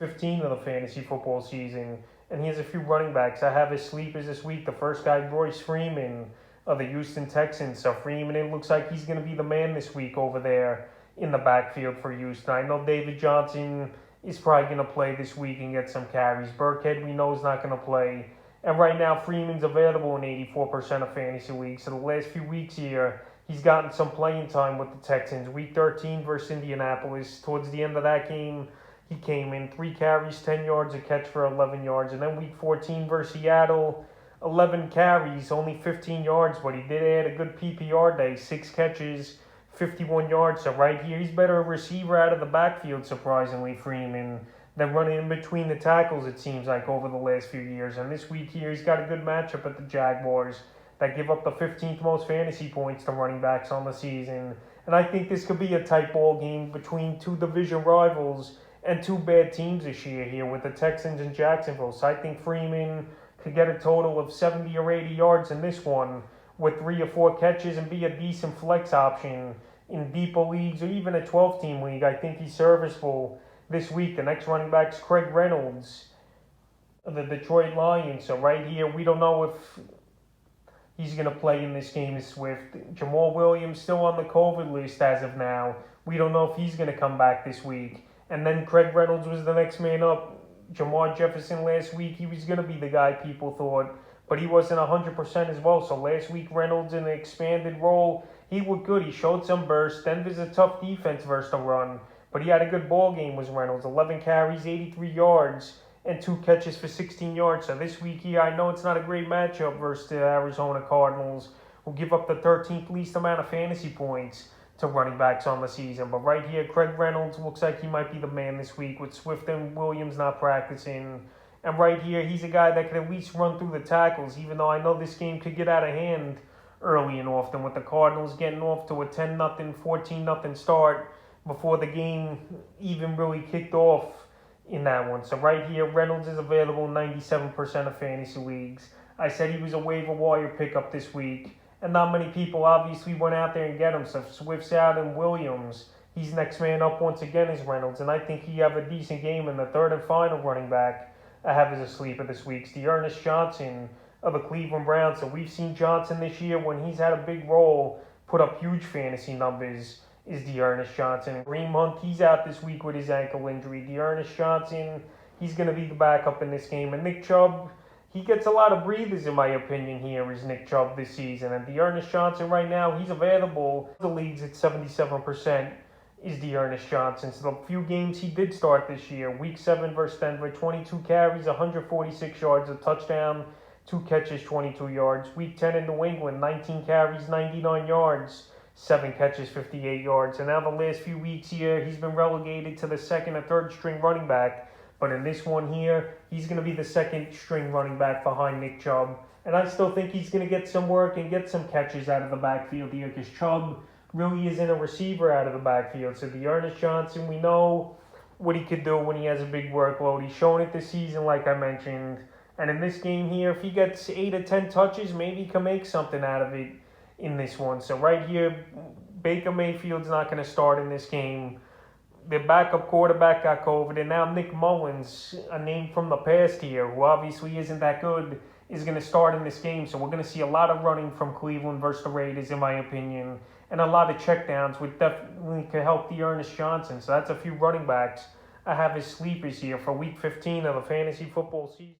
15 of the fantasy football season. And he has a few running backs. I have his sleepers this week. The first guy, Royce Freeman of the Houston Texans. So Freeman, it looks like he's going to be the man this week over there in the backfield for Houston. I know David Johnson is probably going to play this week and get some carries. Burkhead, we know, is not going to play. And right now, Freeman's available in 84% of fantasy leagues. So the last few weeks here, he's gotten some playing time with the Texans. Week 13 versus Indianapolis. Towards the end of that game, he came in 3 carries, 10 yards, a catch for 11 yards. And then week 14 versus Seattle, 11 carries, only 15 yards. But he did add a good PPR day, 6 catches, 51 yards. So right here, he's better a receiver out of the backfield, surprisingly, Freeman, than running in between the tackles, it seems like, over the last few years. And this week here, he's got a good matchup at the Jaguars that give up the 15th most fantasy points to running backs on the season. And I think this could be a tight ball game between 2 division rivals and 2 bad teams this year here with the Texans and Jacksonville. So I think Freeman could get a total of 70 or 80 yards in this one with 3 or 4 catches and be a decent flex option in deeper leagues or even a 12-team league. I think he's serviceable this week. The next running back is Craig Reynolds of the Detroit Lions. So right here, we don't know if he's going to play in this game as Swift. Jamal Williams still on the COVID list as of now. We don't know if he's going to come back this week. And then Craig Reynolds was the next man up. Jamar Jefferson last week, he was going to be the guy people thought, but he wasn't 100% as well. So last week, Reynolds in an expanded role, he looked good. He showed some burst. Denver's a tough defense versus the run, but he had a good ball game, was Reynolds. 11 carries, 83 yards, and 2 catches for 16 yards. So this week here, I know it's not a great matchup versus the Arizona Cardinals, who give up the 13th least amount of fantasy points to running backs on the season. But right here, Craig Reynolds looks like he might be the man this week with Swift and Williams not practicing. And right here, he's a guy that could at least run through the tackles, even though I know this game could get out of hand early and often with the Cardinals getting off to a 10-0, 14-0 start before the game even really kicked off in that one. So right here, Reynolds is available in 97% of fantasy leagues. I said he was a waiver wire pickup this week, and not many people obviously went out there and get him. So Swift's out and Williams, he's next man up once again is Reynolds, and I think he have a decent game. In the third and final running back I have as a sleeper this week is the Ernest Johnson of the Cleveland Browns. So we've seen Johnson this year when he's had a big role, put up huge fantasy numbers, is the Ernest Johnson. Kareem Hunt, he's out this week with his ankle injury. The Ernest Johnson, he's going to be the backup in this game. And Nick Chubb, he gets a lot of breathers, in my opinion, here is Nick Chubb this season. And the Ernest Johnson right now, he's available. The league's at 77% is the Ernest Johnson. So the few games he did start this year, Week 7 versus Denver, 22 carries, 146 yards, a touchdown, 2 catches, 22 yards. Week 10 in New England, 19 carries, 99 yards, 7 catches, 58 yards. And now the last few weeks here, he's been relegated to the second or third string running back. But in this one here, he's going to be the second string running back behind Nick Chubb. And I still think he's going to get some work and get some catches out of the backfield here because Chubb really isn't a receiver out of the backfield. So the Ernest Johnson, we know what he could do when he has a big workload. He's shown it this season, like I mentioned. And in this game here, if he gets 8 or 10 touches, maybe he can make something out of it in this one. So right here, Baker Mayfield's not going to start in this game. The backup quarterback got COVID, and now Nick Mullins, a name from the past here, who obviously isn't that good, is going to start in this game. So we're going to see a lot of running from Cleveland versus the Raiders, in my opinion, and a lot of checkdowns, which definitely could help the Ernest Johnson. So that's a few running backs I have as sleepers here for Week 15 of the fantasy football season.